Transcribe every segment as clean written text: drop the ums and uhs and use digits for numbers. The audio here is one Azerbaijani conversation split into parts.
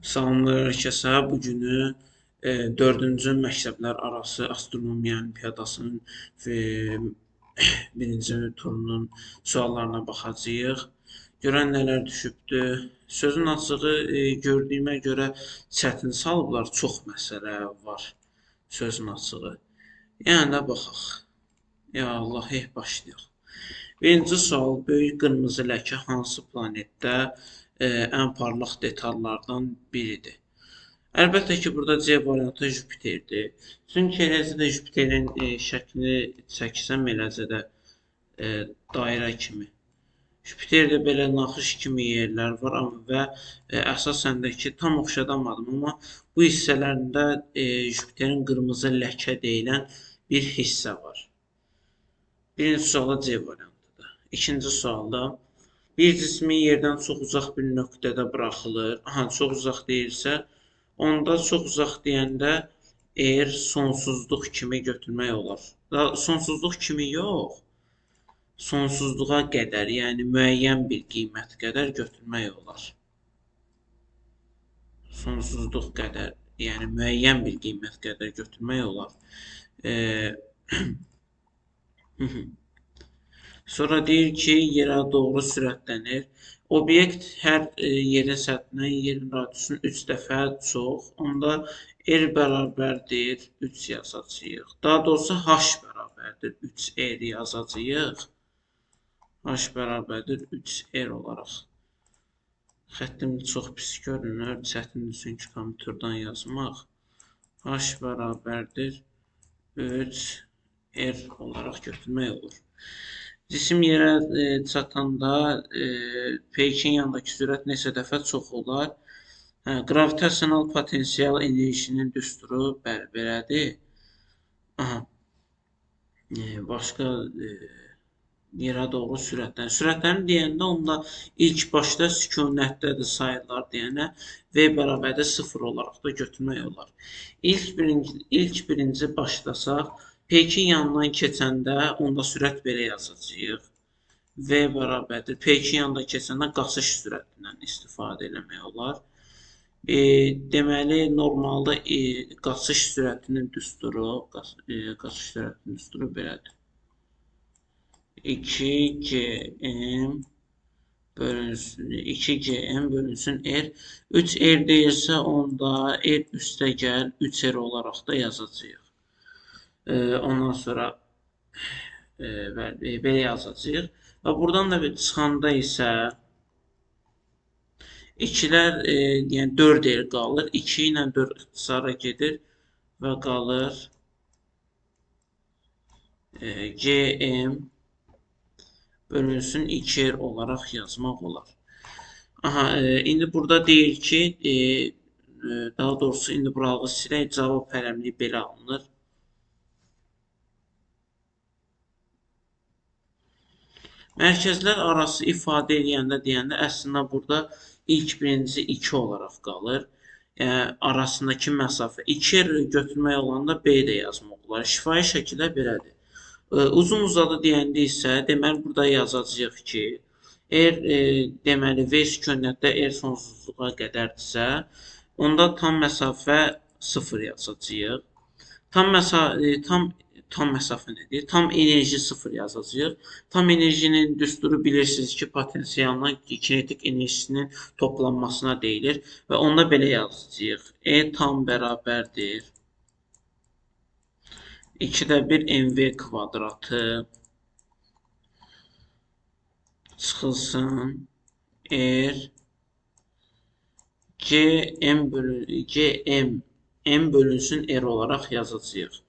Salamlar hər kəsə. Bu günü 4-cü məktəblər arası astronomiya olimpiadasının e, birinci turunun suallarına baxacağıq. Görən nələr düşübdü. Sözün açığı gördüyümə görə çətin salıblar. Çox məsələ var. Sözün açığı. Yəni də baxaq. Ya Allah, başlayaq. Birinci sual: böyük qırmızı ləkə hansı planetdə ən parlaq detallardan biridir? Əlbəttə ki, burada C variantı Jupiterdir. Çünki eləcə də Jupiterin şəklini çəksəm, eləcə də dairə kimi. Jupiterdə belə naxış kimi yerlər var, və əsasən də ki, tam oxşadamadım, amma bu hissələrində Jupiterin qırmızı ləkə deyilən bir hissə var. Birinci suala C variantıdır. İkinci sualda bir cismi yerdən çox uzaq bir nöqtədə buraxılır. Çox uzaq deyilsə, onda çox uzaq deyəndə eğer sonsuzluq kimi götürmək olar. Sonsuzluq kimi yox, sonsuzluğa qədər, yəni müəyyən bir qiymət qədər götürmək olar. Sonsuzluq qədər, yəni müəyyən bir qiymət qədər götürmək olar. Sonra deyir ki, yerə doğru sürətlənir. Obyekt hər yerin səthindən yerin radiusunun 3 dəfə çox. Onda R bərabərdir 3 yazacağıq. Daha doğrusu H bərabərdir 3R yazacağıq. H bərabərdir 3R olaraq. Xəttim çox pis görünür. Çətindir çünki kompüterdən yazmaq. H bərabərdir 3R olaraq götürmək olur. Cisim yerə çatanda peykin yanındakı sürət neçə dəfə çox olar? Qravitasional potensial enerjinin düsturu belədir. Başqa yerə doğru sürətlənir. Sürətlərini deyəndə onda ilk başda sükunətdədir sayılar deyənə V bərabərdir 0 olaraq da götürmək olar. İlk birinci başlasaq, peykin yanından keçəndə onda sürət belə yazacağıq. V bərabərdir. Peykin yanından keçəndə qaçış sürətindən istifadə eləmək olar. Deməli, normalda qaçış sürətinin düsturu belədir. 2Gm bölünsün R. 3R deyirsə, onda R üstəgəl 3R olaraq da yazacağıq. Ondan sonra belə yazacağıq. Və buradan da çıxanda isə 2-lər, yəni 4R qalır. 2 ilə 4 ixtisara gedir və qalır Gm bölünsün 2R olaraq yazmaq olar. İndi burada deyir ki, daha doğrusu indi burağı silək, cavab hərəmliyi belə alınır. Mərkəzlər arası ifadə deyəndə əslində burada ilk birincisi 2 olaraq qalır. Arasındakı məsafə 2R götürmək olanda B də yazmaq olar. Şifahi şəkildə belədir. Uzun uzadı deyəndə isə deməli burada yazacağıq ki, deməli V sükunətdə R sonsuzluğa qədərdirsə, onda tam məsafə 0 yazacağıq. Tam məsafə nədir? Tam enerji 0 yazacağıq. Tam enerjinin düsturu bilirsiniz ki, potensialına kinetik enerjisinin toplanmasına deyilir və onda belə yazacağıq. E tam bərabərdir 2də 1 mv kvadratı çıxılsın R Gm bölünsün R olaraq yazacağıq.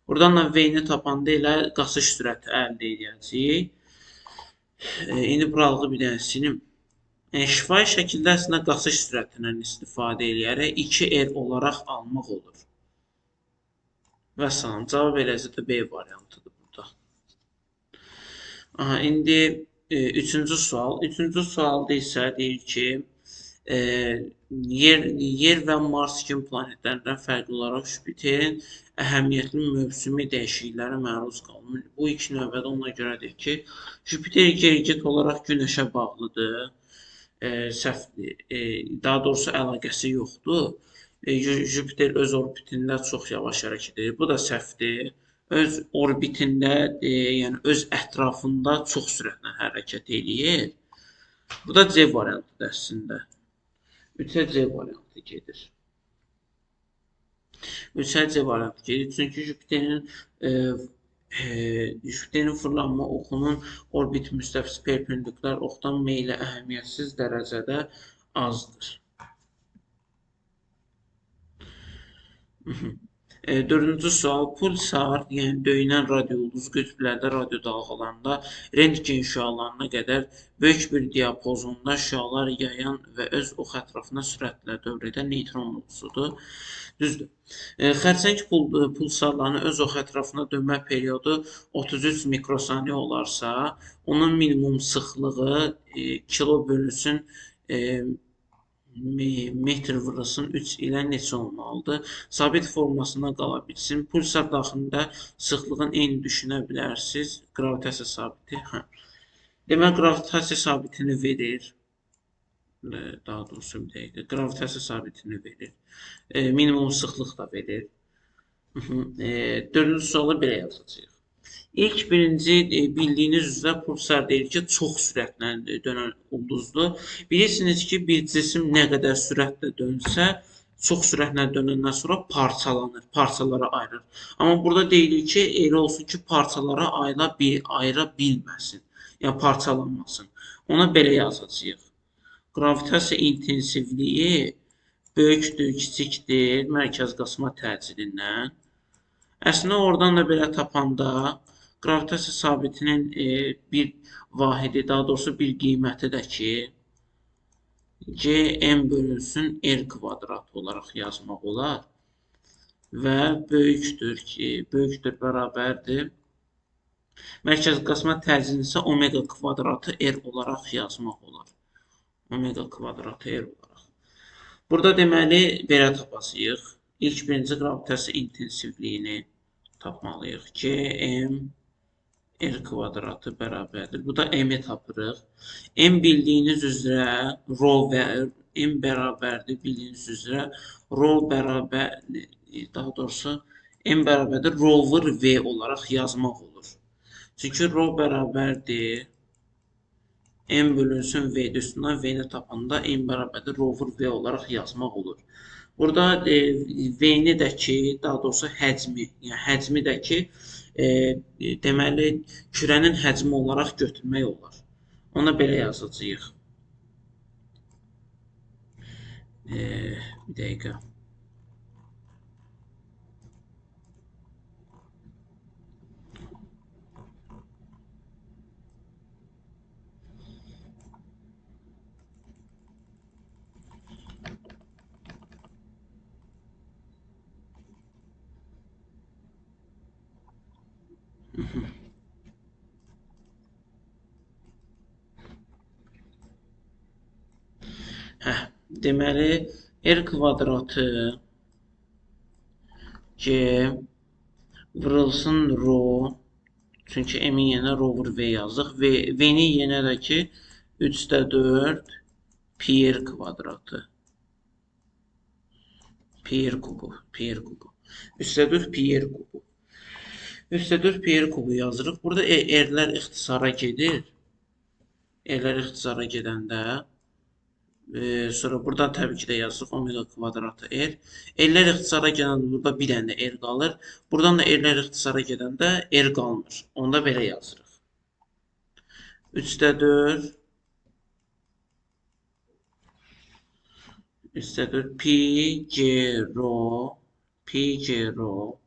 Buradan da V-ni tapanda elə qaçış sürəti əldə edəcəyik. İndi buralığı bir dənə silim. Şifahi şəkildə əslində qaçış sürətindən istifadə edərək 2R olaraq almaq olur. Və salam. Cavab eləcə də B variantıdır burada. İndi üçüncü sual. Üçüncü sualda isə deyir ki, Yer və Mars kimi planetlərdən fərqli olaraq Jupiterin əhəmiyyətli mövsümi dəyişikliklərə məruz qalır. Bu ilk növbədə ona görədir ki, Jupiter gerçək olaraq Günəşə bağlıdır. səhvdir. Daha doğrusu əlaqəsi yoxdur. Jupiter öz orbitində çox yavaş hərəkət edir. Bu da səhvdir. Öz orbitində, yəni öz ətrafında çox sürətlə hərəkət eləyir. Bu da C variantıdır əslində. 3-ə C variantı gedir. 3-ə C variantı gedir. Çünki Jupiterin fırlanma oxunun orbit müstəvis perpendikulyar oxdan meyli əhəmiyyətsiz dərəcədə azdır. Dördüncü sual. Pulsar, yəni döyünən radioulduz qütblərdə radio dalğalarında rentgen şüalarına qədər böyük bir diapazonda şüalar yayan və öz ox ətrafına sürətlə dövr edən neytron ulduzudur. Düzdür. Xərçəng pulsarlarının öz ox ətrafına dönmə periodu 33 mikrosaniyə olarsa, onun minimum sıxlığı kilo bölünsün metr vurulsun 3 ilə neçə olmalıdır? Sabit formasına qala bilsin. Pulsar daxilində sıxlığın eyni düşünə bilərsiniz. Qravitasiya sabiti. Demək, qravitasiya sabitini verir. Daha doğrusu bir dəqiqə. Qravitasiya sabitini verir. Minimum sıxlıq da verir. Dördüncü sualı belə yazacağıq. İlk birinci bildiyiniz üzrə pulsar deyir ki, çox sürətlə dönən ulduzdur. Bilirsiniz ki, bir cisim nə qədər sürətlə dönsə, çox sürətlə dönəndən sonra parçalanır, parçalara ayrılır. Amma burada deyilir ki, elə olsun ki, parçalara ayıra bilməsin, yəni parçalanmasın. Ona belə yazacağıq. Qravitasiya intensivliyi böyükdür, kiçikdir mərkəz qasma təcilindən. Əslində, oradan da belə tapanda qravitasiya sabitinin bir vahidi, daha doğrusu bir qiyməti də ki, Cm bölünsün R kvadrat olaraq yazmaq olar və böyükdür ki, böyükdür, bərabərdir. Mərkəz qasma təcilini isə omega kvadratı R olaraq yazmaq olar. Omega kvadratı R olaraq. Burada deməli, belə tapacağıq. İlk birinci qravitasiya intensivliyini tapmalıyıq. Cm R kvadratı bərabərdir. Bu da M-i tapırıq. M bildiyiniz üzrə rho və M bərabərdir bildiyiniz üzrə rho bərabərdir. Daha doğrusu M bərabərdir rho vur V olaraq yazmaq olur. Çünki rho bərabərdir M bölünsün V-dir üstündən V-ni tapanda M bərabərdir rho vur V olaraq yazmaq olur. Burada V-ni də ki, daha doğrusu həcmi, yəni həcmi də ki, deməli, kürənin həcmi olaraq götürmək olar. Ona belə yazacağıq. Bir dəqiqə. Deməli, R kvadratı C vurulsun rho, çünki M-in yerinə rho vur V yazdıq. V-ni yenə də ki, 3/4 pi R kvadratı. Pi R kubu. 3/4 pi R kubu. 3/4 pi R kubu yazırıq. Burada R-lər ixtisara gedir. R-lər ixtisara gedəndə sonra buradan təbii ki də yazırıq omega kvadratı R. R-lər ixtisara gedəndə burada bir dənə də R qalır. Buradan da R-lər ixtisara gedəndə R qalmır. Onda belə yazırıq. 3/4 pi C rho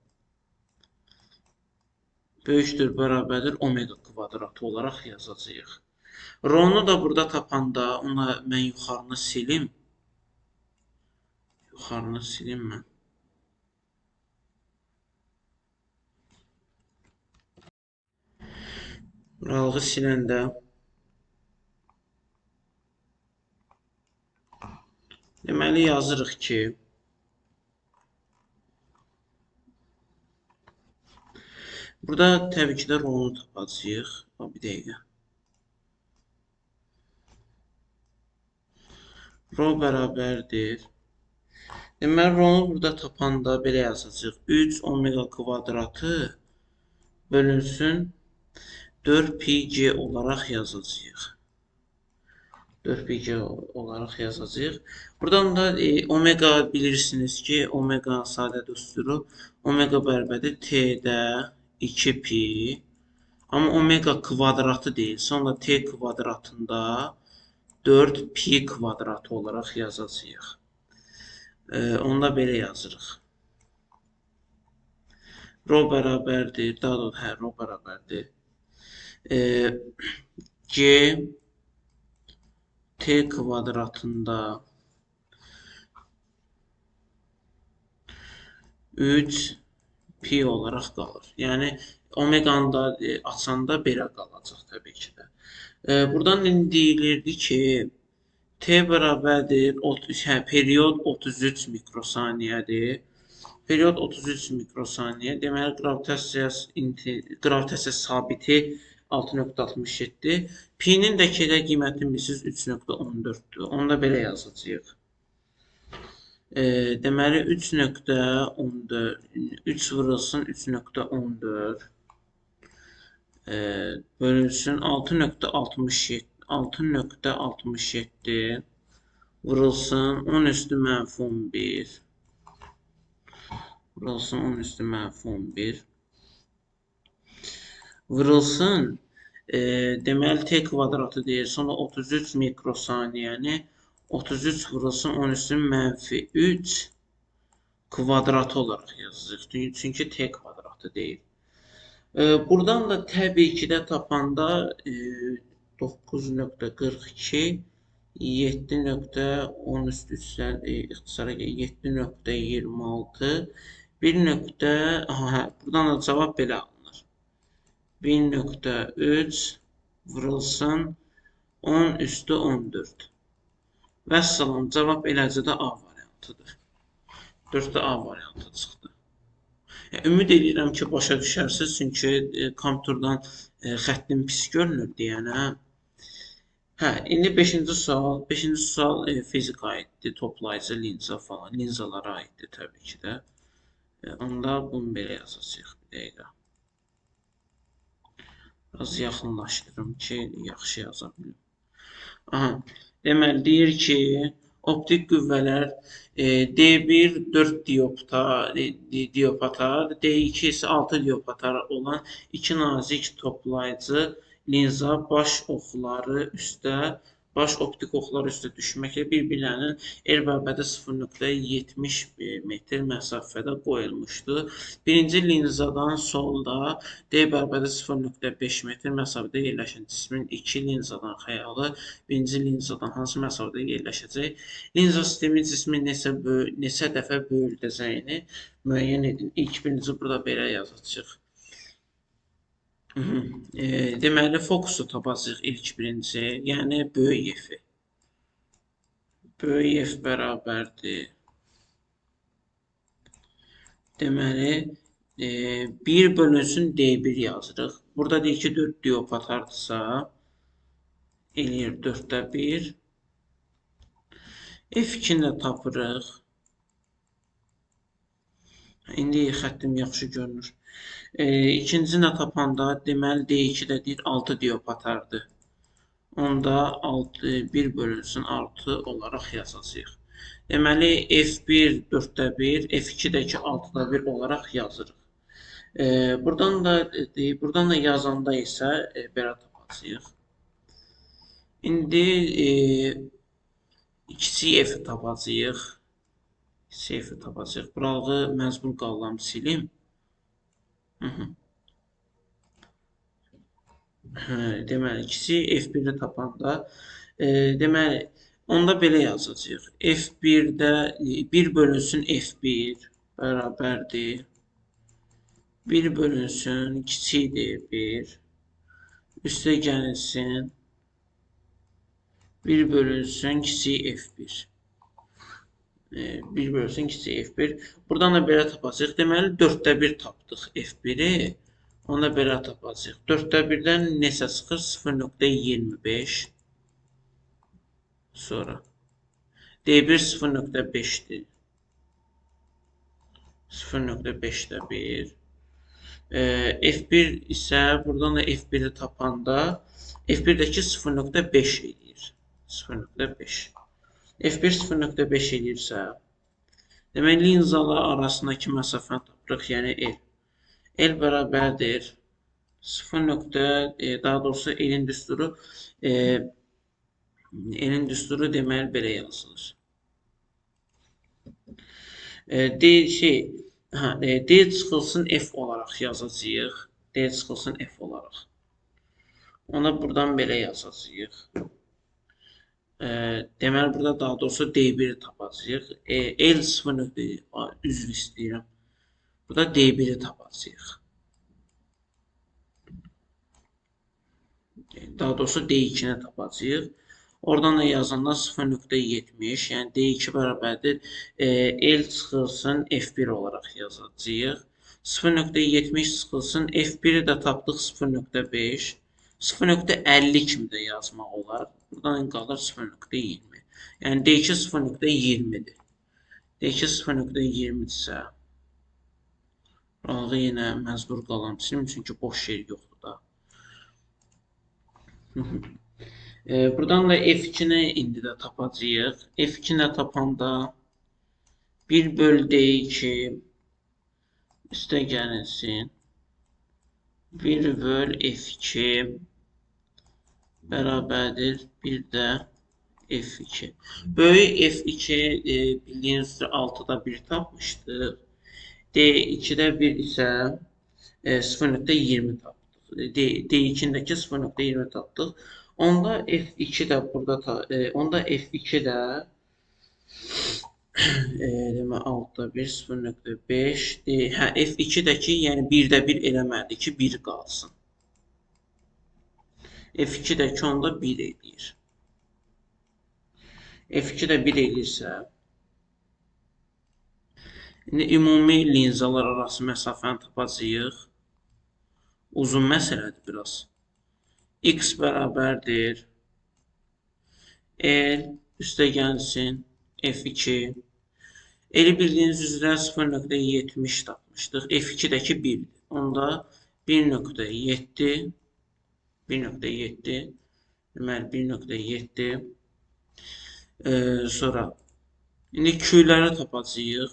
böyükdür, bərabərdir omega kvadratı olaraq yazacağıq. Rho-nu da burada tapanda ona mən yuxarını silim. Yuxarını silim mən. Buralığı siləndə deməli yazırıq ki, burada təbii ki də rho-nu tapacağıq. Bir dəqiqə. Rho bərabərdir. Deməli, rho-nu burada tapanda belə yazacağıq. 3 omega kvadratı bölünsün 4 pi g olaraq yazacağıq. 4 pi g olaraq yazacağıq. Buradan da omega bilirsiniz ki, omega sadə düsturu. Omega bərabərdir t-də 2 pi. Amma omega kvadratı deyil. Sonra t kvadratında 4 pi kvadratı olaraq yazacağıq. Onda belə yazırıq. Rho bərabərdir. Daha doğrusu, rho bərabərdir. G t kvadratında 3 pi olaraq qalır. Yəni omeganı da açanda belə qalacaq təbii ki də. Buradan indi deyilirdi ki, t bərabərdir, period 33 mikrosaniyədir. Period 33 mikrosaniyə. Deməli, gravitasiya sabiti 6.67. Pi-nin də k-də qiymətini bilirsiniz 3.14-dür. Onu da belə yazacağıq. Deməli, 3.14, 3 vurulsun 3.14 bölünsün 6.67 vurulsun 10 üstü mənfi 11 vurulsun 10 üstü mənfi 11 vurulsun deməli t kvadratı deyir. Sonra 33 mikrosaniyəni 33 vurulsun 10 üstü mənfi 3 kvadratı olaraq yazacağıq. Çünki t kvadratı deyil. Buradan da təbii ki də tapanda 9.42 7.10 üstü ixtisara 7.26 buradan da cavab belə alınır. 1.3 vurulsun 10 üstü 14. Vəssalam, cavab eləcə də A variantıdır. 4-də A variantı çıxdı. Ümid edirəm ki, başa düşərsiniz, çünki kompüterdən xəttim pis görünür deyənə. İndi 5-ci sual. 5-ci sual fizika aiddir, toplayıcı linza falan, linzalara aiddir təbii ki də. Onda bunu belə yazacağıq bir dəqiqə. Biraz yaxınlaşdırım ki, yaxşı yaza bilim. Deməli, deyir ki, optik qüvvələr D1 4 diopatar, D2 isə 6 diopatar olan iki nazik toplayıcı linza baş optik oxları üstə düşməklə bir-birlərinin R bərabərdə 0.70 metr məsafədə qoyulmuşdur. Birinci linzadan solda D bərabərdə 0.5 metr məsafədə yerləşən cismin iki linzadan xəyalı birinci linzadan hansı məsafədə yerləşəcək? Linza sistemi cismin neçə dəfə böyüdəcəyini müəyyən edin. İlk birinci burada belə yazacağıq. Deməli, fokusu tapacağıq ilk birinci, yəni böyük F-i. Böyük F bərabərdir. Deməli, 1 bölünsün D1 yazırıq. Burada deyir ki, 4 diopatardırsa, eləyir 4-də 1. F2-ni də tapırıq. İndi xəttim yaxşı görünür. İkincisini də tapanda, deməli, D2-də deyir 6 diopatardır. Onda 1 bölünsün 6 olaraq yazacağıq. Deməli, F1 4-də 1, F2-dəki 6-da 1 olaraq yazırıq. Buradan da yazanda isə belə tapacağıq. İndi kiçik F-i tapacağıq. Kiçik F-i tapacağıq. Buralı məzbul qallam silim. Deməli, kiçik F1-də tapanda, deməli, onda belə yazacağıq. F1-də 1 bölünsün F1 bərabərdir. 1 bölünsün kiçikdir 1. Üstə gəlsin. 1 bölünsün kiçik F1. 1 bölünsün kiçik F1. Buradan da belə tapacağıq. Deməli, 4-də 1 tapdıq F1-i. Onda belə tapacağıq. 4-də 1-dən neçə çıxır? 0.25. Sonra D1 0.5'dir. 0.5'də 1. F1 isə buradan da F1'i tapanda F1'dəki 0.5 eləyir. 0.5. F1 0.5 eləyirsə, demək linzalar arasındakı məsafəni tapırıq, yəni L. L bərabərdir 0. Daha doğrusu L'in düsturu deməli belə yazılır. D çıxılsın F olaraq yazacağıq. D çıxılsın F olaraq. Ona buradan belə yazacağıq. Deməli burada daha doğrusu D1'i tapacağıq. L 0. Üzr istəyirəm. Burada D1'i tapacağıq. Daha doğrusu D2'ni tapacağıq. Oradan da yazanda 0.70, yəni D2 bərabərdir. L çıxılsın F1 olaraq yazacağıq. 0.70 çıxılsın F1'i də tapdıq 0.5. 0.50 kimi də yazmaq olar. Buradan qalır 0.20. Yəni D2 0.20'dir. D2 0.20'dirsə, buralı yenə məcbur qalam silim, çünki boş yer yoxdur da. Buradan da F2'ni indi də tapacağıq. F2'ni tapanda 1 bölü D2 üstə gəlinsin. 1 bölü F2 bərabərdir 1 də F2. Böyük F2 bildiyiniz üzrə 6'da 1 tapmışdır. D2'də 1 isə 0.20 tapdıq. D2'ndəki 0.20 tapdıq. Onda F2 də burada F2 də demək 6'da 1 0.5 F2'dəki yəni 1'də 1 eləməlidir ki 1 qalsın. F2'dəki onda 1 eləyir. F2'də 1 eləyirsə, indi ümumi linzalar arası məsafəni tapacağıq. Uzun məsələdir biraz. X bərabərdir L üstə gəlsin F2. L bildiyiniz üzrə 0.70 tapmışdıq. F2'dəki 1'dir. Onda 1.7 deməli 1.7 sonra indi Q'ləri tapacağıq.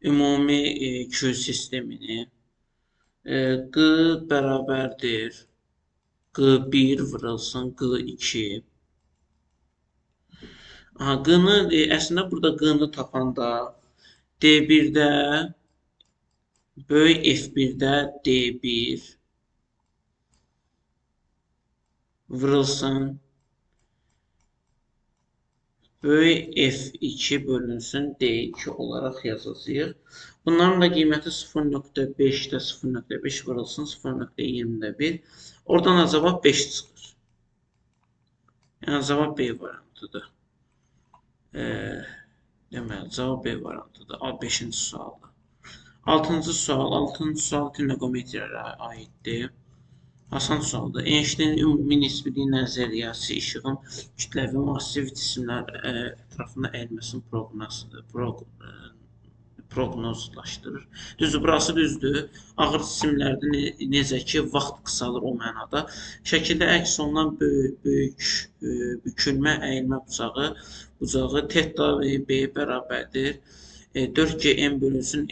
Ümumi Q sistemini. Q bərabərdir Q1 vurulsun Q2. Q'nı əslində burada Q'nı tapanda D1'də böyük F1'də D1 vurulsun böyük F2 bölünsün D2 olaraq yazacağıq. Bunların da qiyməti 0.5'də 0.5 vurulsun 0.20'də 1. Oradan cavab 5 çıxır. Yəni cavab B variantıdır. Deməli cavab B variantıdır. 5-ci sualda. 6-cı sual trigonometriyaya aiddir. Asan sualdır. Einsteynin ümumi nisbili nəzəriyyəsi işığın kütləvi massiv cisimlər ətrafında əyilməsini proqnozlaşdırır. Düzdür, burası düzdür. Ağır cisimlərdə necə ki, vaxt qısalır o mənada. Şəkildə əks olunan böyük bükülmə əyilmə bucağı teta B bərabərdir 4GM bölünsün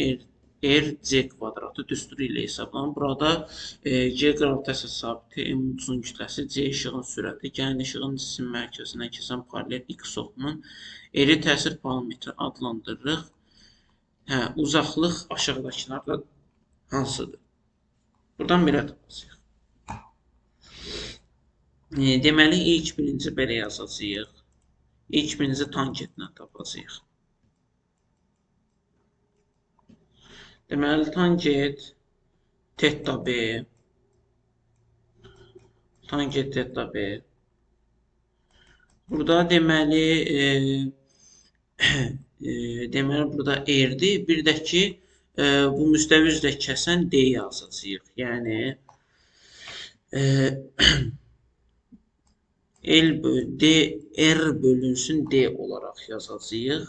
RC kvadratı düsturu ilə hesablanır. Burada C qravitasiya sabiti, M ucunun kütləsi, C işığın sürəti, gəlin işığın cisim mərkəzindən keçən paralel X oxunun eri təsir parametri adlandırırıq. Uzaqlıq aşağıdakılarda hansıdır? Buradan belə tapacağıq. Deməli, ilk birinci belə yazacağıq. İlk birinci tangentlə tapacağıq. Deməli, tangent teta B. Tangent teta B. Burada deməli burada R-dir. Bir də ki, bu müstəvi üzrə kəsən D yazacağıq. Yəni R bölünsün D olaraq yazacağıq.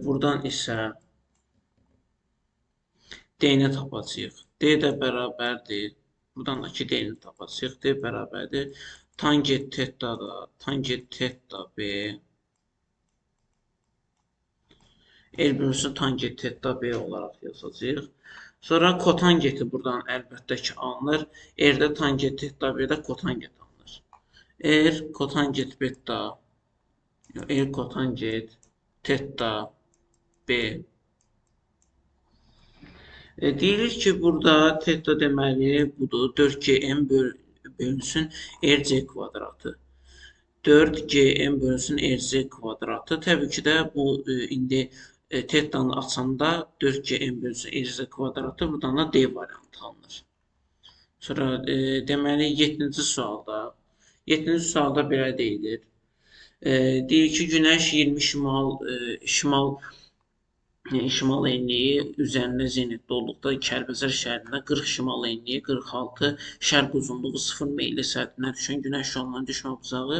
Buradan isə D-ni tapacağıq. D də bərabərdir. Buradan da ki D-ni tapacağıq. D bərabərdir. Tangent teta da, tangent teta B. L bölünsün tangent teta B olaraq yazacağıq. Sonra kotangenti buradan əlbəttə ki alınır. R-də tangent teta B-də kotangent alınır. R kotangent beta, R kotangent teta B. Deyilir ki, burada teta deməli budur. 4GM bölünsün RC kvadratı. 4GM bölünsün RC kvadratı. Təbii ki də bu indi tetanı açanda 4GM bölünsün RC kvadratı. Buradan da D variantı alınır. Sonra deməli 7-ci sualda belə deyilir. Deyir ki, Günəş 20 şimal enliyi üzərində zenitdə olduqda Kəlbəcər şəhərində 40 şimal enliyi, 46 şərq uzunluğu 0 meyli səthinə düşən Günəş şüalarının düşmə bucağı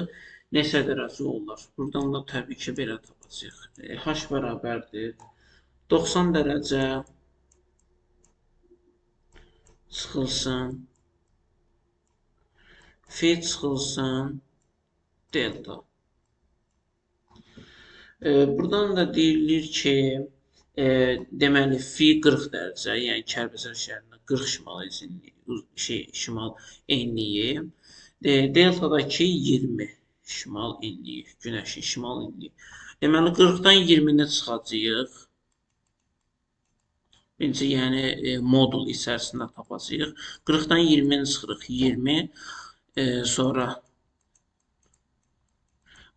neçə dərəcə olur? Buradan da təbii ki belə tapacağıq. H bərabərdir 90 dərəcə çıxılsın F çıxılsın delta. Buradan da deyilir ki, deməli fi 40 dərəcə, yəni Kəlbəcər şəhərində 40 şimal enliyi, deltadakı 20 şimal enliyi, Günəşin şimal enliyi. Deməli 40-dan 20-ni çıxacağıq. Birinci, yəni modul içərisində tapacağıq. 40-dan 20-ni çıxırıq, 20, sonra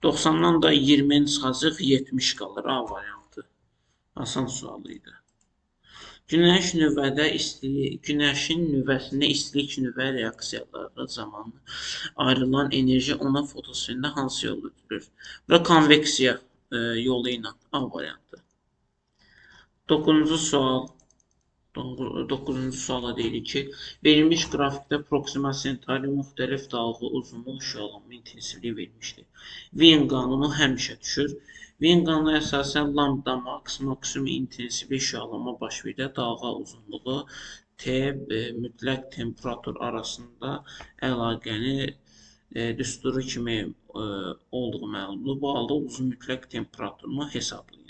90-dan da 20-ni çıxacaq, 70 qalır. A variantı. Asan sual idi. Günəşin nüvəsində istilik nüvə reaksiyaları zamanı ayrılan enerji ona fotosfində hansı yol ötürür? Bura konveksiya yolu ilə A variantı. 9-cu suala deyilir ki, verilmiş qrafikdə Proxima Centauri müxtəlif dalğı uzunluq şüalanma intensivliyi verilmişdir. Wien qanunu həmişə düşür. Wien qanuna əsasən lambda max maksimum intensivlik şüalanma baş verdə dalğa uzunluğu T mütləq temperatur arasında əlaqəni düsturu kimi olduğu məlumdur. Bu halda uzun mütləq temperaturunu hesablayın.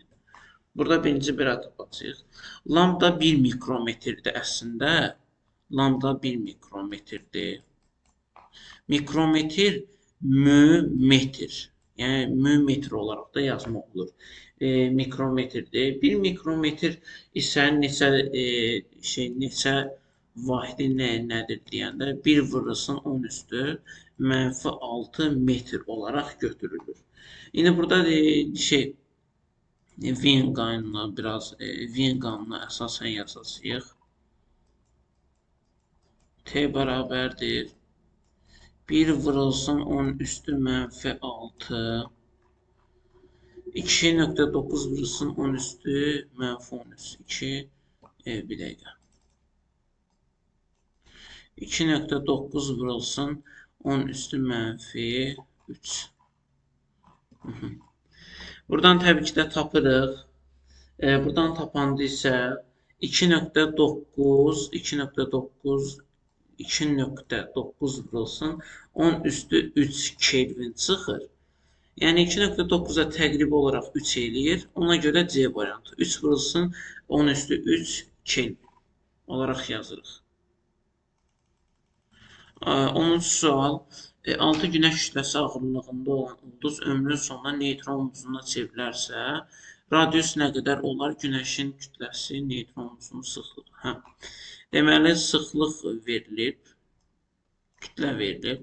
Burada birinci belə tapacağıq. Lambda 1 mikrometrdir əslində. Lambda 1 mikrometrdir. Mikrometr metr. Yəni metr olaraq da yazmaq olur. Mikrometrdir. 1 mikrometr isə neçə vahidi nədir deyəndə 1 vurulsun 10 üstü -6 metr olaraq götürülür. İndi burada Wien qanununa əsasən yazacağıq. T bərabərdir 1 vurulsun 10 üstü -6 2.9 vurulsun 10 üstü -10 üstü 2 bir dəqiqə 2.9 vurulsun 10 üstü -3. Buradan təbii ki də tapırıq. Buradan tapanda isə 2.9 vurulsun 10 üstü 3 Kelvin çıxır. Yəni 2.9-a təqribi olaraq 3 eləyir. Ona görə C variantı. 3 vurulsun 10 üstü 3 Kelvin olaraq yazırıq. 10-cu sual. 6 Günəş kütləsi ağırlığında olan ulduz ömrünün sonunda neytron ulduzuna çevrilərsə, radius nə qədər olar? Günəşin kütləsi, neytron ulduzunun sıxlığı. Deməli, sıxlıq verilib, kütlə verilib.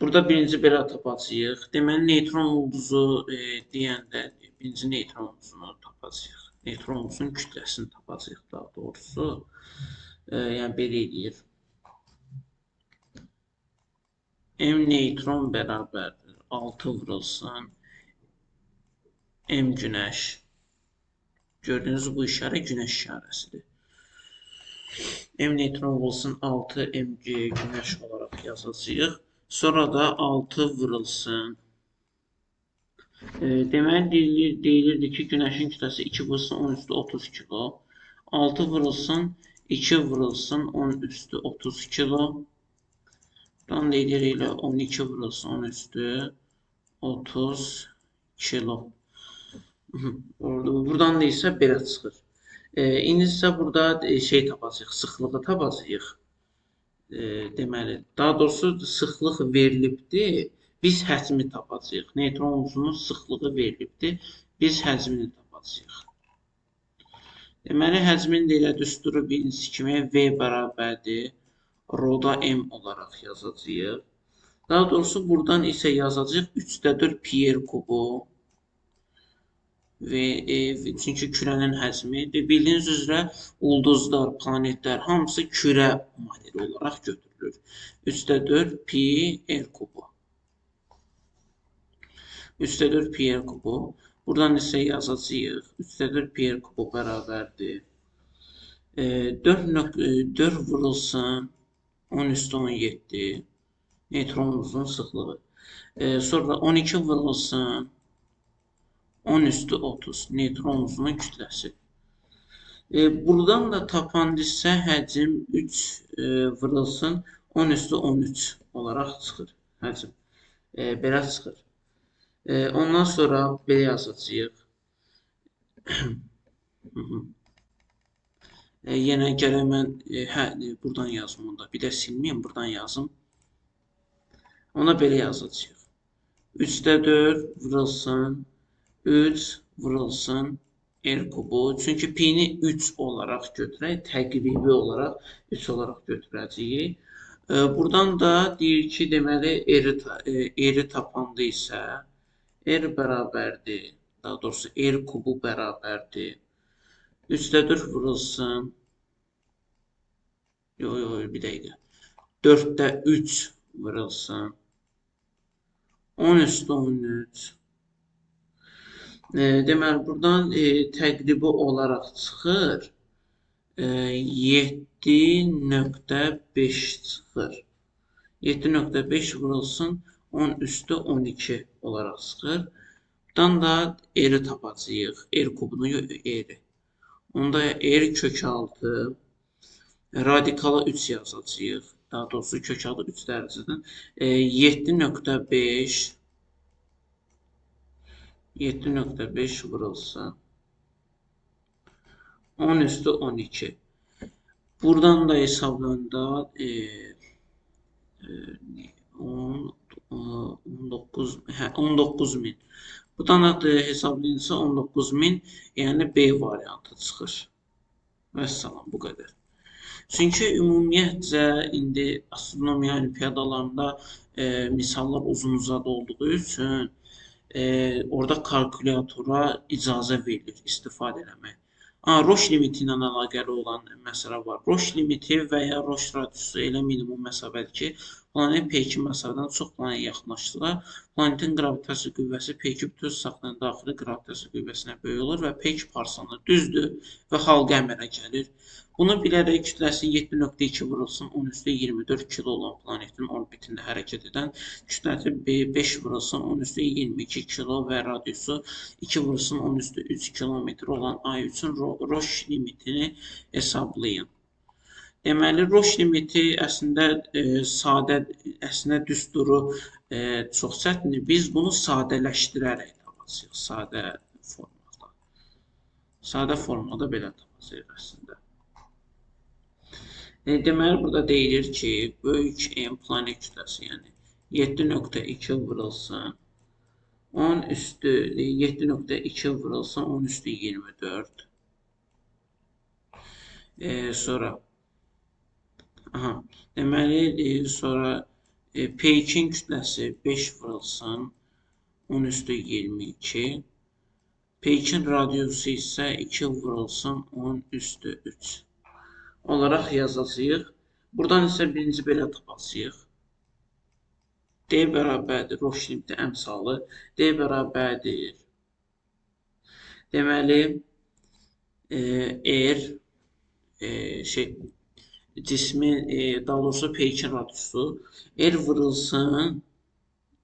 Burada birinci belə tapacağıq. Deməli, neytron ulduzu deyəndə birinci neytron ulduzunu tapacağıq. Neytron ulduzunun kütləsini tapacağıq daha doğrusu. Yəni, belə eləyir. M neytron bərabərdir 6 vurulsun M günəş. Gördüyünüz bu işarə günəş işarəsidir. M neytron vurulsun 6 mg günəş olaraq yazacağıq. Sonra da 6 vurulsun. Deməli deyilirdi ki, günəşin kütləsi 2 vurulsun 10 üstü 30 kilo. 6 vurulsun 2 vurulsun 10 üstü 30 kilo. Buradan deyilir ilə 12 vurulsun 10 üstü 30 kilo. Buradan da isə belə çıxır. İndi isə burada şey tapacağıq, sıxlığı tapacağıq. Deməli, daha doğrusu sıxlıq verilibdir. Biz həcmi tapacağıq. Neytron uzunluğunun sıxlığı verilibdir. Biz həcmini tapacağıq. Deməli, həcmin də elə düsturu birincisi kimi V bərabərdir. Rho-da M olaraq yazacağıq. Daha doğrusu buradan isə yazacağıq 3/4 pi r kubu. Və çünki kürənin həcmi bildiyiniz üzrə ulduzlar, planetlər hamısı kürə modeli olaraq götürülür. 3/4 pi r kubu. 3/4 pi r kubu. Buradan isə yazacağıq. 3/4 pi r kubu bərabərdir. 4 vurulsun 10 üstü 17 neytronumuzun sıxlığı. Sonra 12 vurulsun 10 üstü 30 neytronumuzun kütləsi. Buradan da tapandirsə həcm 3 vurulsun 10 üstü 13 olaraq çıxır həcm. Belə çıxır. Ondan sonra belə yazacağıq. Yenə gərək mən buradan yazım onda. Bir də silməyim, buradan yazım. Ona belə yazacağıq. 3/4 vurulsun 3 vurulsun r kubu. Çünki pi-ni 3 olaraq götürək, təqribi olaraq 3 olaraq götürəcəyik. Buradan da deyir ki, deməli r-i tapanda isə r bərabərdir. Daha doğrusu r kubu bərabərdir. 3/4 vurulsun. Yox, bir dəqiqə. 4/3 vurulsun. 10 üstü 13. Deməli, buradan təqribi olaraq çıxır. 7.5 çıxır. 7.5 vurulsun 10 üstü 12 olaraq çıxır. Buradan da r-i tapacağıq. R kubunu r-i. Onda r kök 6. Radikala 3 yazacağıq. Daha doğrusu kök 6 3 dərəcədən. 7.5 vurulsa 10 üstü 12. Buradan da hesablanında 19.000. Buradan da hesablayınca 19.000, yəni B variantı çıxır. Vəssalam, bu qədər. Çünki ümumiyyətcə indi astronomiya olimpiadalarında misallar uzun-uzadı olduğu üçün orada kalkulyatora icazə verilir istifadə etmək. Roş limiti ilə əlaqəli olan məsələ var. Roş limiti və ya roş radiusu elə minimum məsafədir ki, planet P2 məsafədən çox planetə yaxınlaşdıqda planetin qravitasiya qüvvəsi P2 bütün saxlayan daxili qravitasiya qüvvəsinə böyük olur və P2 parçalanır. Düzdür və xalqa əmələ gəlir. Bunu bilərək kütləsi 7.2 vurulsun 10 üstü 24 kilo olan planetin orbitində hərəkət edən kütləsi 5 vurulsun 10 üstü 22 kilo və radiusu 2 vurulsun 10 üstü 3 kilometr olan ay üçün roş limitini hesablayın. Deməli, roş limiti əslində düsturu çox çətindir. Biz bunu sadələşdirərək tapacağıq. Sadə formada belə tapacağıq əslində. Deməli, burada deyilir ki, böyük M planet kütləsi, yəni 7.2 vurulsun 10 üstü 7.2 vurulsun 10 üstü 24. Sonra deməli, sonra P2-in kütləsi 5 vurulsun 10 üstü 22. P2-in radiusu isə 2 vurulsun 10 üstü 3 olaraq yazacağıq. Buradan isə birinci belə tapacağıq. D bərabərdir, roş limiti əmsalı. D bərabərdir. Deməli, R cismin, daha doğrusu peykin radiusu. R vurulsun,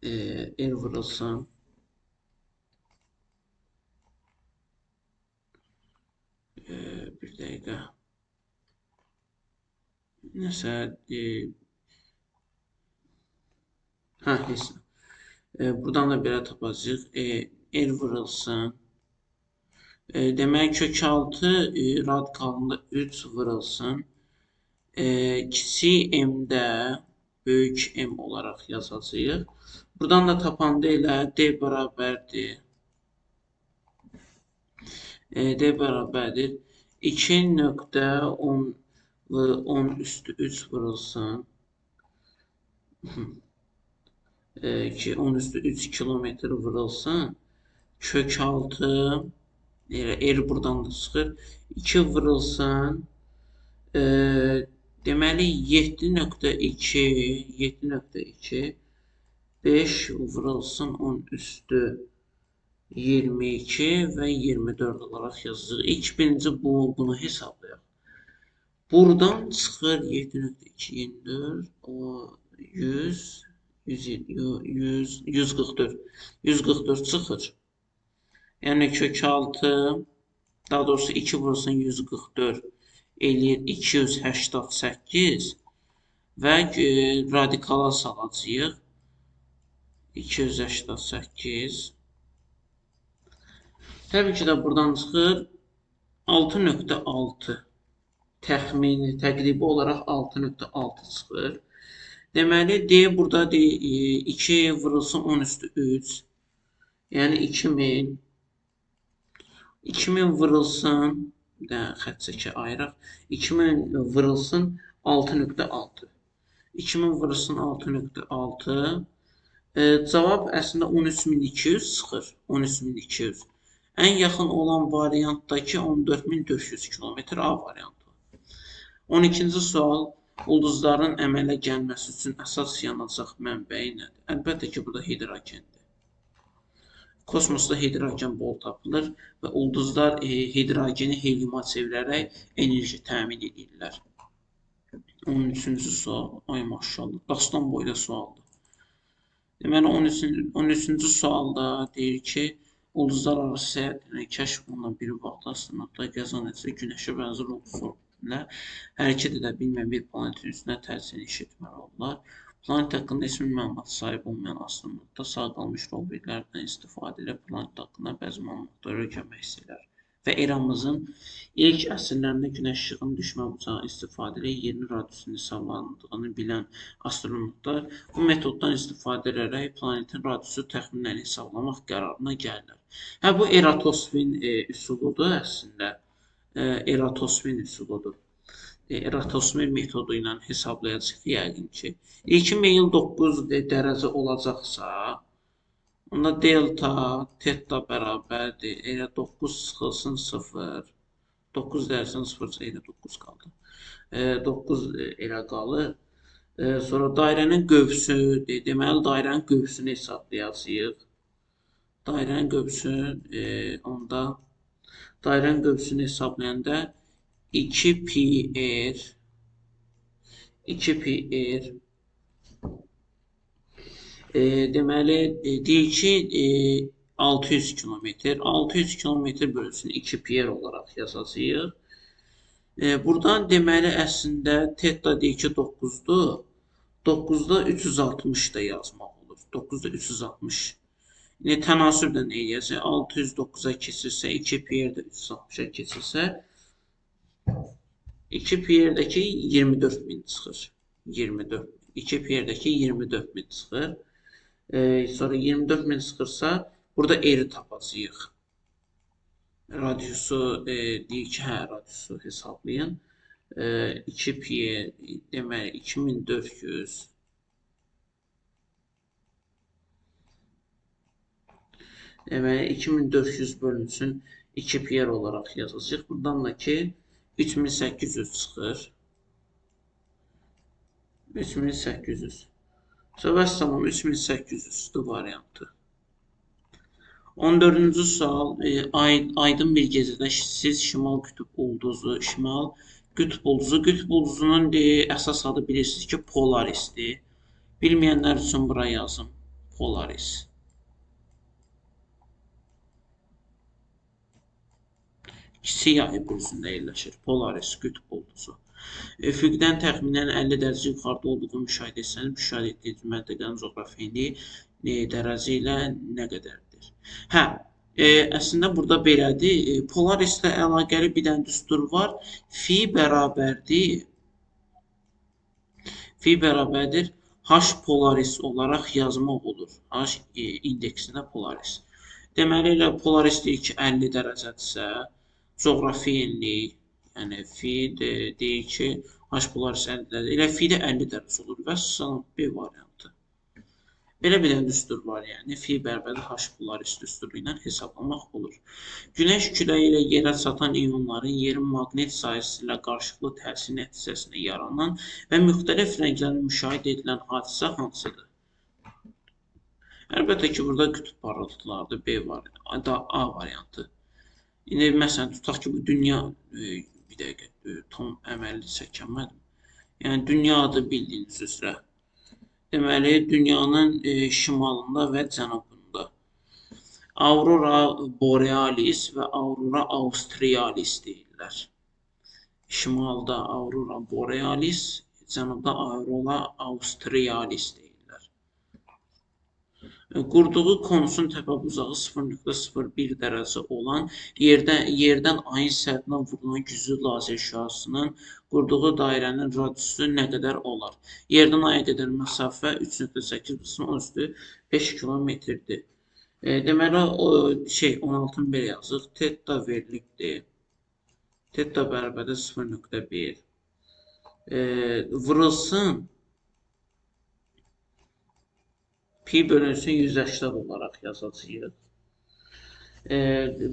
R vurulsun. Bir dəqiqə. Nəsə, heç nə. Buradan da belə tapacağıq. R vurulsun. Demək, kökaltı radikalında 3 vurulsun. Kiçik m-də böyük m olaraq yazacağıq. Buradan da tapanda elə D bərabərdir. D bərabərdir 2.10^3 vurulsun. 10^3 kilometr vurulsun. Kökaltı R buradan da çıxır. 2 vurulsun. Deməli 7.2 5 vurulsun 10^22 və 24 olaraq yazılır. İlk birinci bunu hesablayaq. Buradan çıxır 7.2 24 144 çıxır. Yəni kökaltı, daha doğrusu 2 vurulsun 144 eləyir 288 və radikala salacağıq. 288. Təbii ki də buradan çıxır 6.6. Təxmini, təqribi olaraq 6.6 çıxır. Deməli, D burada 2 vurulsun 10^3. Yəni 2000. 2000 vurulsun, bir də xətt çəkə ayıraq. 2000 vurulsun 6.6. 2000 vurulsun 6.6. Cavab əslində 13200 çıxır. 13200. Ən yaxın olan variantdakı 14400 kilometr A variantı. 12-ci sual. Ulduzların əmələ gəlməsi üçün əsas yanacaq mənbəyi nədir? Əlbəttə ki, burada hidrogendir. Kosmosda hidrogen bol tapılır və ulduzlar hidrogeni heliuma çevirərək enerji təmin edirlər. 13-cü sual. Ay maşallah. Dastan boyda sualdır. Deməli, 13-cü sualda deyir ki, ulduzlar arası səyahətlə kəşf olunan bir vaxtda astronavtlar qəza nəticəsində Günəşə bənzər ulduz orbitində hərəkət edə bilməyən bir planetin üstünə təsirini etməli olurlar. Planet haqqında heç bir məlumat sahib olmayan astronavtlar sağ qalmış roverlərdən istifadə edib planet haqqında bəzi məlumatları öyrənmək istəyirlər. Və eramızın ilk əsrlərində Günəş işığının düşmə bucağı istifadə ilə yerin radiusunun hesablandığını bilən astronavtlar bu metoddan istifadə edərək planetin radiusu təxminən hesablamaq qərarına gəlirlər. Bu Eratosfen üsuludur əslində. Eratosfen üsuludur. Eratosfen metodu ilə hesablayacaq yəqin ki. İlkin meyil 9 dərəcə olacaqsa, onda delta, teta bərabərdir. Elə 9 çıxılsın 0. 9 dərəcədən 0 elə 9 qaldı. 9 elə qalır. Sonra dairənin qövsü, deməli dairənin qövsünü hesablayacağıq. Dairənin qövsü, onda dairənin qövsünü hesablayanda 2πr deməli deyir ki 600 kilometr. 600 kilometr bölünsün 2πr olaraq yazacağıq. Buradan deməli əslində teta deyir ki 9'dur. 9'da 360 da yazmaq olur. 9'da 360. Yine tənasübdən eləyəcək. 600 9'a keçirsə, 2πr də 360'a keçirsə 2πr'dəki 24.000 çıxır. 24. 2πr'dəki 24.000 çıxır. Sonra 24.000 çıxırsa burada R tapacağıq. Radiusu deyir ki, radiusu hesablayın. 2πr deməli 2400 deməli 2400 bölünsün 2πr olaraq yazacağıq. Buradan da ki 3800 çıxır. 3800. Söhbət tamam 3800'dür variantı. 14-cü sual. Aydın bir gecədə siz şimal qütb ulduzu, şimal Qütb ulduzu. Qütb ulduzunun əsas adı bilirsiniz ki, Polarisdir. Bilməyənlər üçün bura yazım. Polaris. Kiçik yay bürcündə yerləşir. Polaris qütb ulduzu. Üfüqdən təxminən 50 dərəcə yuxarıda olduğunu müşahidə etsəniz, müşahidə etdiyiniz məntəqənin coğrafi enliyi dərəcə ilə nə qədərdir? Hə, əslində burada belədir. Polarislə əlaqəli bir dənə düstur var. Fi bərabərdir H polaris olaraq yazmaq olur. H indeksində polaris. Deməli, elə polaris deyir ki, 50 dərəcədirsə, coğrafi enlik, yəni fi deyir ki, H polaris 50 dərəcə. Elə fi də 50 dərəcə olur və B variantı. Belə bir dənə düstur var, yəni fi bərabərdir H polaris düsturu ilə hesablamaq olur. Günəş küləyi ilə yerə çatan ionların yerin maqnit sahəsi ilə qarşılıqlı təsir nəticəsində yaranan və müxtəlif rənglərlə müşahidə edilən hadisə hansıdır? Əlbəttə ki, burada qütb parıltılardır, B variantı, A variantı. İndi məsələn, tutaq ki, bu dünya, bir dəqiqə, tam əməlli çəkəmədim. Yəni, dünyadır bildiyiniz üzrə. Deməli, dünyanın şimalında və cənubunda Aurora borealis və Aurora australis deyirlər. Şimalda Aurora borealis, cənubda Aurora australis deyirlər. Qurduğu konusun təpə bucağı 0,01 dərəcə olan yerdən ayın səthına vurulan güclü lazer şüasının qurduğu dairənin radiusu nə qədər olar? Yerdən aya qədər məsafə 3,8/5 kilometrdir. Deməli, 16-nı belə yazıq. Teta verilibdir. Teta bərabərdir 0,1. Vurulsun. Pi bölünsün 180 olaraq yazacağıq.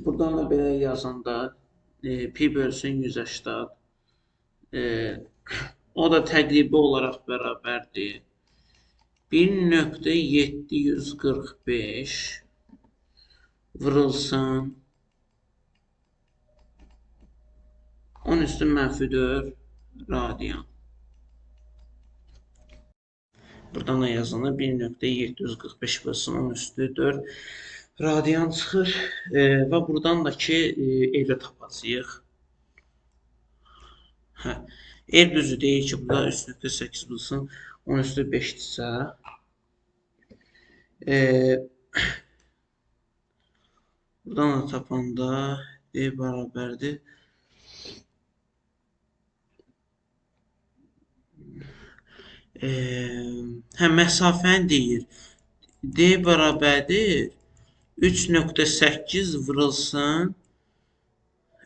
Buradan da belə yazanda pi bölünsün 180. O da təqribi olaraq bərabərdir 1,745 vurulsun 10⁻⁴ radian. Buradan da yazanda 1,745 vurulsun 10⁻⁴ radian çıxır və buradan da ki, R tapacağıq. R düzü deyir ki, burada 3,8 vurulsun 10⁻⁵dirsə, buradan da tapanda D bərabərdir. Məsafəni deyir. D bərabərdir 3,8 vurulsun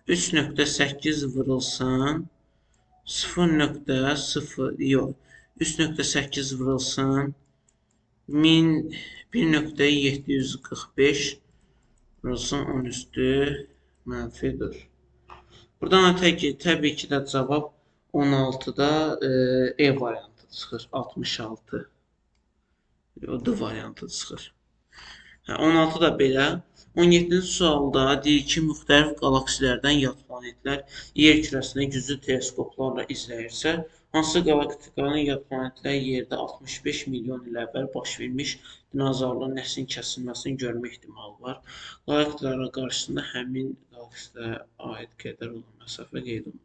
0,0 yox 3,8 vurulsun 1,745 vurulsun 10⁻⁴. Buradan da təbii ki də cavab 16-da E variantı çıxır. 66. O D variantı çıxır. 16 da belə. 17-ci sualda deyir ki, müxtəlif qalaksilərdən yad planetlər yer kürəsində güclü teleskoplarla izləyirsə, hansı qalaktikanın yad planetlər yerdə 65 milyon il əvvəl baş vermiş dinozorluğun nəslin kəsilməsini görmə ehtimalı var. Qalaktikalara qarşısında həmin qalaktikaya aid qədər olan məsafə qeyd olunur.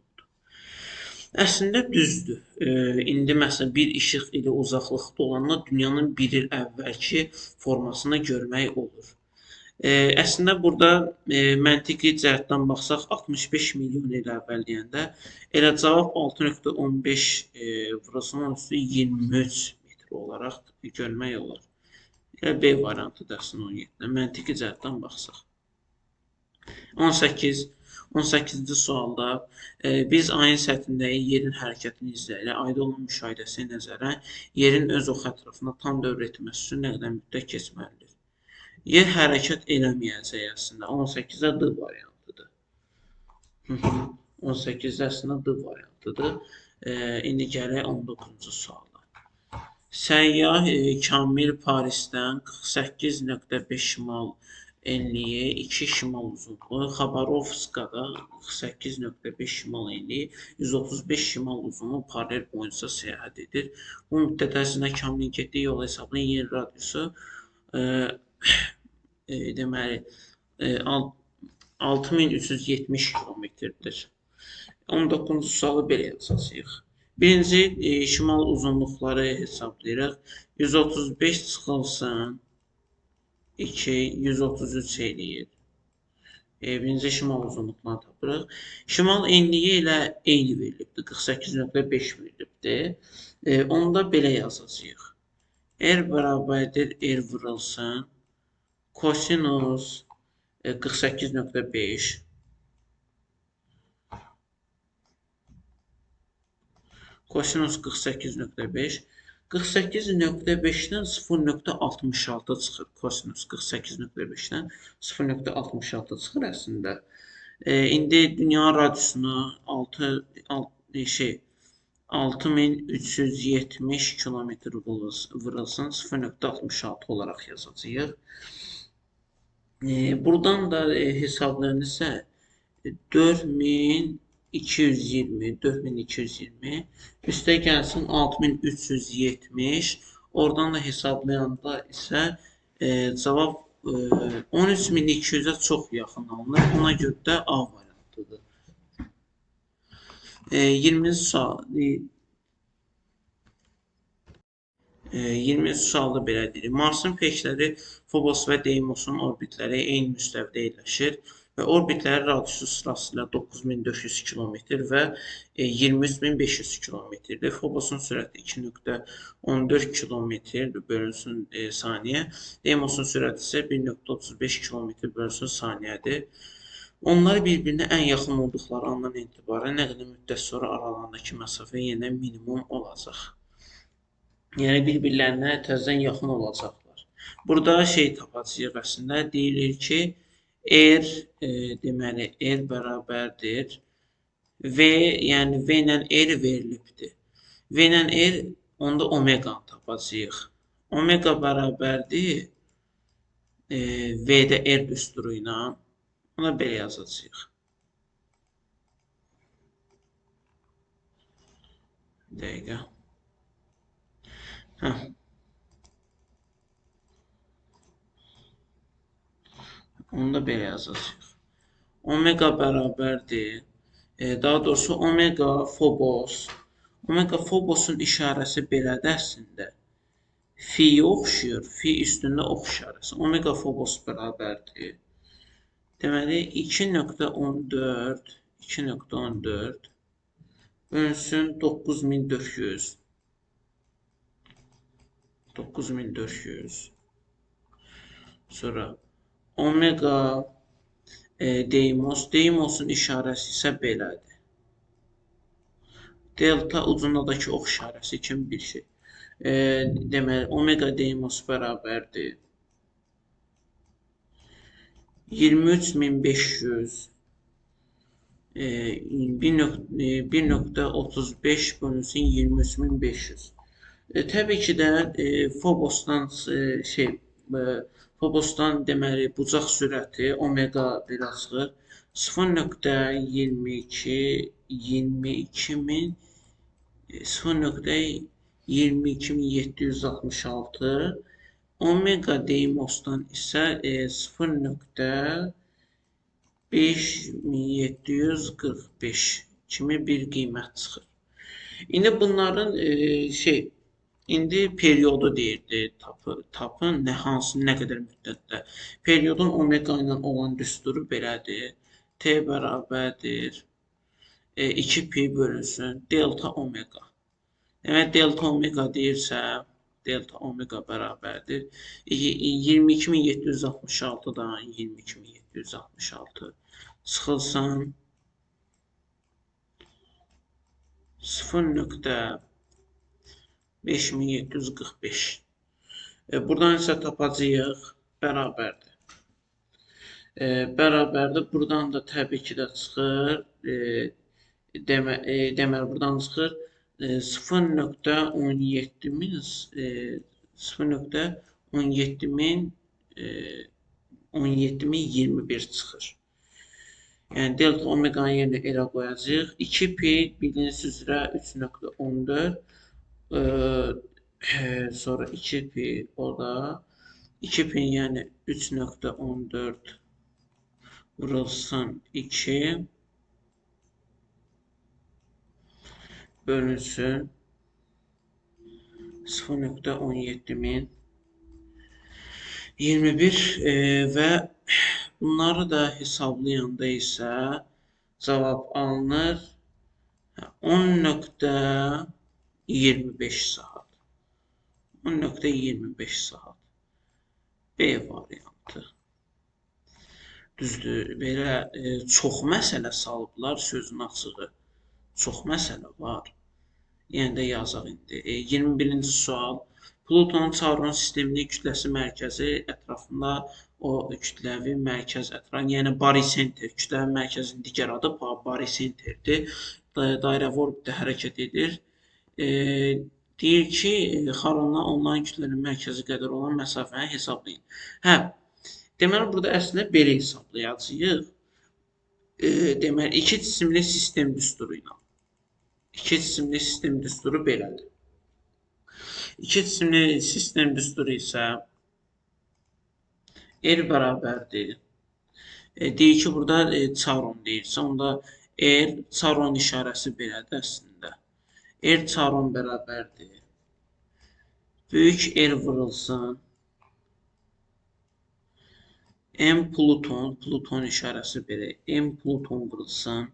Əslində düzdür. İndi məsələn bir işıq ili uzaqlıqda olanda dünyanın bir il əvvəlki formasını görmək olur. Əslində burada məntiqi cəhətdən baxsaq 65 milyon il əvvəl deyəndə elə cavab 6,15 vurulsun 23 metr olaraq görmək olar. Elə B variantı dərsinin 17-də məntiqi cəhətdən baxsaq. 18-ci sualda biz ayın səthindəki yerin hərəkətini izləyirik. Ayda olan müşahidəsi nəzərən yerin öz oxu ətrafında tam dövr etməsi üçün nə qədər müddət keçməlidir? Yer hərəkət eləməyəcək əslində. 18-də D variantıdır. 18-də əslində D variantıdır. İndi gələk 19-cu suala. Səyyah Kamil Parisdən 48,5 şimal enliyi, 2 şimal uzunluğu. Xabarovskada 48,5 şimal enliyi, 135 şimal uzunluğu paralel boyunca səyahət edir. Bu müddət ərzində kamilin getdiyi yol hesabına yer radiusu deməli 6370 kilometrdir. 19-cu sualı belə yazacağıq. Birinci şimal uzunluqları hesablayırıq. 135 çıxılsın 2, 133 eləyir. Birinci şimal uzunluqlarını tapırıq. Şimal enliyi ilə eyni verilibdir. 48,5 verilibdir. Onda belə yazacağıq. R bərabərdir R vurulsun. Kosinus 48,5 Kosinus 48,5 48,5-dən 0,66 çıxır. Kosinus 48,5-dən 0,66 çıxır əslində. İndi dünyanın radiusunu 6370 kilometr vurulsun 0,66 olaraq yazacağıq. Buradan da hesablanırsa 4220 üstə gəlsin 6370, oradan da hesablayanda isə cavab 13200-ə çox yaxın alınır. Ona görə də A variantıdır. 20-ci sual 20-ci sualda belə deyilir. Marsın peykiləri Phobos və Deimosun orbitləri eyni müstəvidə yerləşir və orbitlərin radiusu sırasıyla 9400 km və 23500 km-dir. Phobosun sürəti 2,14 km bölünsün saniyə. Deimosun sürəti isə 1,35 km bölünsün saniyədir. Onlar bir-birinə ən yaxın olduqları andan etibarən nə qədər müddət sonra aralarındakı məsafə yenə minimum olacaq. Yəni bir-birlərinə təzədən yaxın olacaqlar. Burada tapacağıq əslində. Deyilir ki, R deməli R bərabərdir V, yəni V ilə R verilibdir. V ilə R, onda omega tapacağıq. Omega bərabərdir V-də R düsturu ilə. Ona belə yazacağıq. Bir dəqiqə. Onu da belə yazacağıq. Omega bərabərdir. Daha doğrusu omega Phobos. Omega Phobosun işarəsi belədir əslində. Fi-yə oxşuyur. Fi üstündə ox işarəsi. Omega Phobos bərabərdir. Deməli 2,14 bölünsün 9400. Sonra omega Deimos. Deimosun işarəsi isə belədir. Delta ucundakı ox işarəsi kimi bir şey. Deməli omega Deimos bərabərdir 23500 1,35 bölünsün 23500. Təbii ki də Phobosdan deməli bucaq sürəti omega belə çıxır. 0,22766. Omega Deimosdan isə 0,5745 kimi bir qiymət çıxır. İndi bunların İndi periodu deyirdi tapın, hansı nə qədər müddətdə. Periodun omega ilə olan düsturu belədir. T bərabərdir 2pi bölünsün delta omega. Demək delta omega deyirsə, delta omega bərabərdir 22766-dan 22766 çıxılsın 0,5745. Buradan isə tapacağıq bərabərdir. Bərabərdir. Buradan da təbii ki də çıxır. Deməli buradan çıxır 0,17000 17.021 çıxır. Yəni delta omeqanın yerinə elə qoyacağıq. 2 pi bildiyiniz üzrə 3.14 sonra 2 pi o da 2 pi yəni 3.14 vurulsun 2 bölünsün 0.17.021 və bunları da hesablayanda isə cavab alınır 10.25 saat. 10.25 saat. B variantı. Düzdür, belə çox məsələ salıblar sözün açığı. Çox məsələ var. Yəni də yazaq indi. 21-ci sual. Plutonun Sauron sisteminin kütləsi mərkəzi ətrafında o kütləvi mərkəz ətrafında, yəni barisenter, kütləvi mərkəzin digər adı barisenterdir. Dairəvi orbitdə hərəkət edir. Deyir ki, Xarondan onların kütlənin mərkəzi qədər olan məsafəni hesablayın. Hə, deməli, burada əslində belə hesablayacağıq. Deməli, iki cisimli sistem düsturu ilə. İki cisimli sistem düsturu belədir. İki cisimli sistem düsturu isə R bərabərdir. Deyir ki, burada Sauron deyirsə, onda R, Sauron işarəsi belədir əslində. R Sauron bərabərdir. Böyük R vurulsun. M Pluton, Pluton işarəsi belə. M Pluton vurulsun.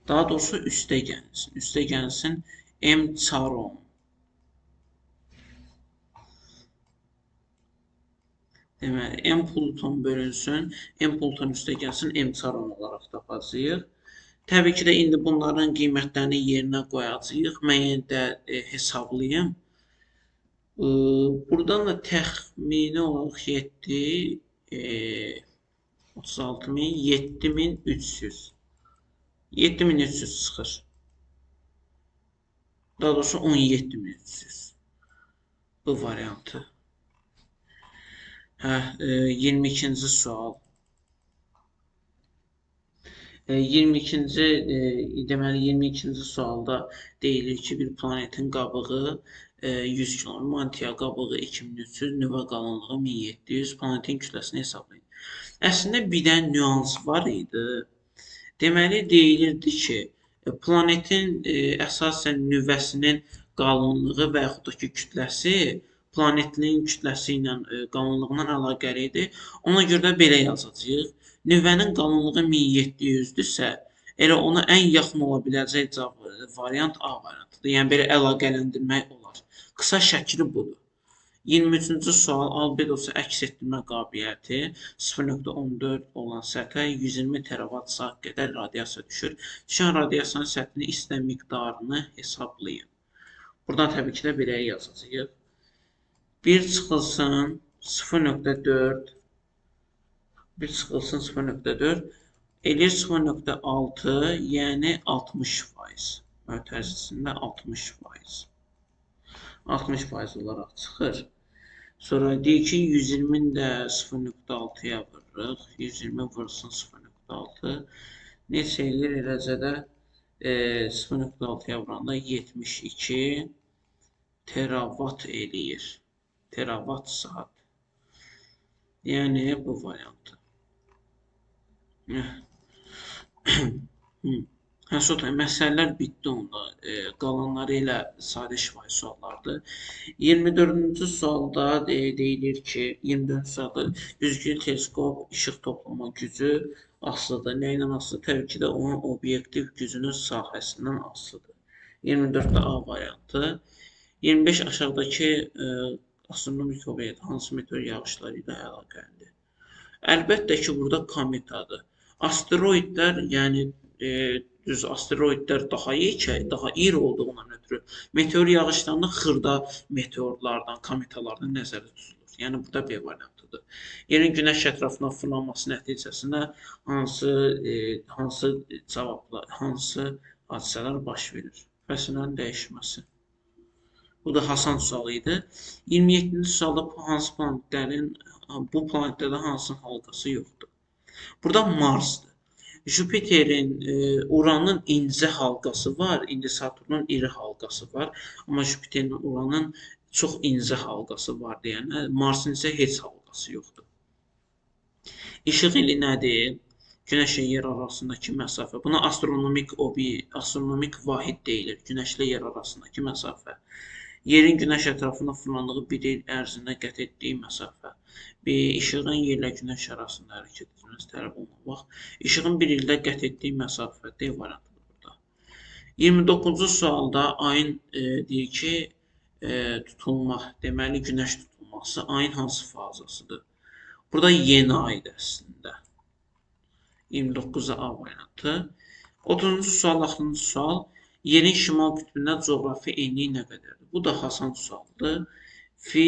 Daha doğrusu üstə gəlsin. Üstə gəlsin M Sauron. Deməli, M Pluton bölünsün. M Pluton üstə gəlsin. M Sauron olaraq tapacağıq. Təbii ki də indi bunların qiymətlərini yerinə qoyacağıq. Mən yenə də hesablayım. Buradan da təxmini olaraq 36.000, 7.300 çıxır. Daha doğrusu 17.300. Bu variantı. Hə, 22-ci sual. 22-ci sualda deyilir ki, bir planetin qabığı 100 km, mantia qabığı 2300, nüvə qalınlığı 1700, planetin kütləsini hesablayın. Əslində bir dənə nüans var idi. Deməli, deyilirdi ki, planetin əsasən nüvəsinin qalınlığı və yaxud da ki, kütləsi planetin kütləsi ilə qalınlığından əlaqəlidir. Ona görə də belə yazacağıq. Nüvənin qalınlığı 1700-dürsə, elə ona ən yaxın ola biləcək variant A variantıdır. Yəni, belə əlaqələndirmək olar. Qısa şəkli budur. 23-cü sual, albedosu əks etdirmə qabiliyyəti 0.14 olan səthə 120 teravat saat qədər radiasiya düşür. Düşən radiasiyanın səthinin istənilən miqdarını hesablayın. Buradan təbii ki də belə yazacağıq. 1 çıxılsın 0.4 1 çıxılsın 0.4 eləyir 0.6 yəni 60%. Mötərizəsində 60%. 60% olaraq çıxır. Sonra deyir ki, 120-ni də 0.6-ya vururuq. 120 vurulsun 0.6. Neçə eləyir? Eləcə də 0.6-ya vuranda 72 teravat eləyir. Teravat saat. Yəni, bu variantı. Məsələlər bitdi onda. Qalanları ilə sadə şifahi suallardır. 24-cü sualda deyilir ki, 24-cü sualda üzgün teleskop işıq toplama gücü asılıdır. Nə ilə asılıdır? Təbii ki də onun obyektiv gücünün sahəsindən asılıdır. 24-də A variantı. 25 aşağıdakı astronomik obyekt hansı meteor yağışları ilə əlaqəlidir? Əlbəttə ki, burada kometadır. Asteroidlər, yəni düz asteroidlər daha iri olduğundan ötürü meteor yağışlarında xırda meteorlardan, kometalardan nəzərdə tutulur. Yəni burada B variantıdır. Yerin günəş ətrafına fırlanması nəticəsində hansı hadisələr baş verir? Fəsilərin dəyişməsi. Bu da Hasan sualı idi. 27-ci sualda hansı planetlərin bu planetlərdə hansının halqası yoxdur? Burada Marsdır. Jüpiterin, Uranın incə halqası var, indi Saturnun iri halqası var. Amma Jüpiterin, Uranın çox incə halqası var deyənə, Marsın isə heç halqası yoxdur. İşıq ili nədir? Günəşlə yer arasındakı məsafə. Buna astronomik vahid deyilir. Günəşlə yer arasındakı məsafə. Yerin günəş ətrafında fırlandığı bir il ərzində qət etdiyi məsafə. İşığın yerlə günəş arasında hərəkət etməsi tələb olunan vaxt. İşığın bir ildə qət etdiyi məsafə D variantıdır burada. 29-cu sualda ayın deyir ki, tutulmaq, deməli günəş tutulması ayın hansı fazasıdır? Burada yeni aydır əslində. 29-a A variantı. 30-cu sual, 6-cı sual. Yerin şimal qütbündə coğrafi enliyi nə qədərdir? Bu da Hasan sualdır. Fi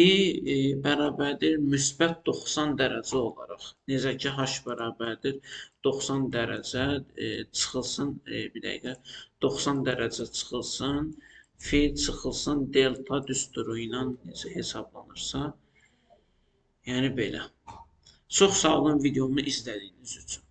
bərabərdir müsbət 90 dərəcə olaraq. Necə ki, H bərabərdir 90 dərəcə çıxılsın, bir dəqiqə, 90 dərəcə çıxılsın, fi çıxılsın delta düsturu ilə necə hesablanırsa. Yəni belə. Çox sağ olun videomu izlədiyiniz üçün.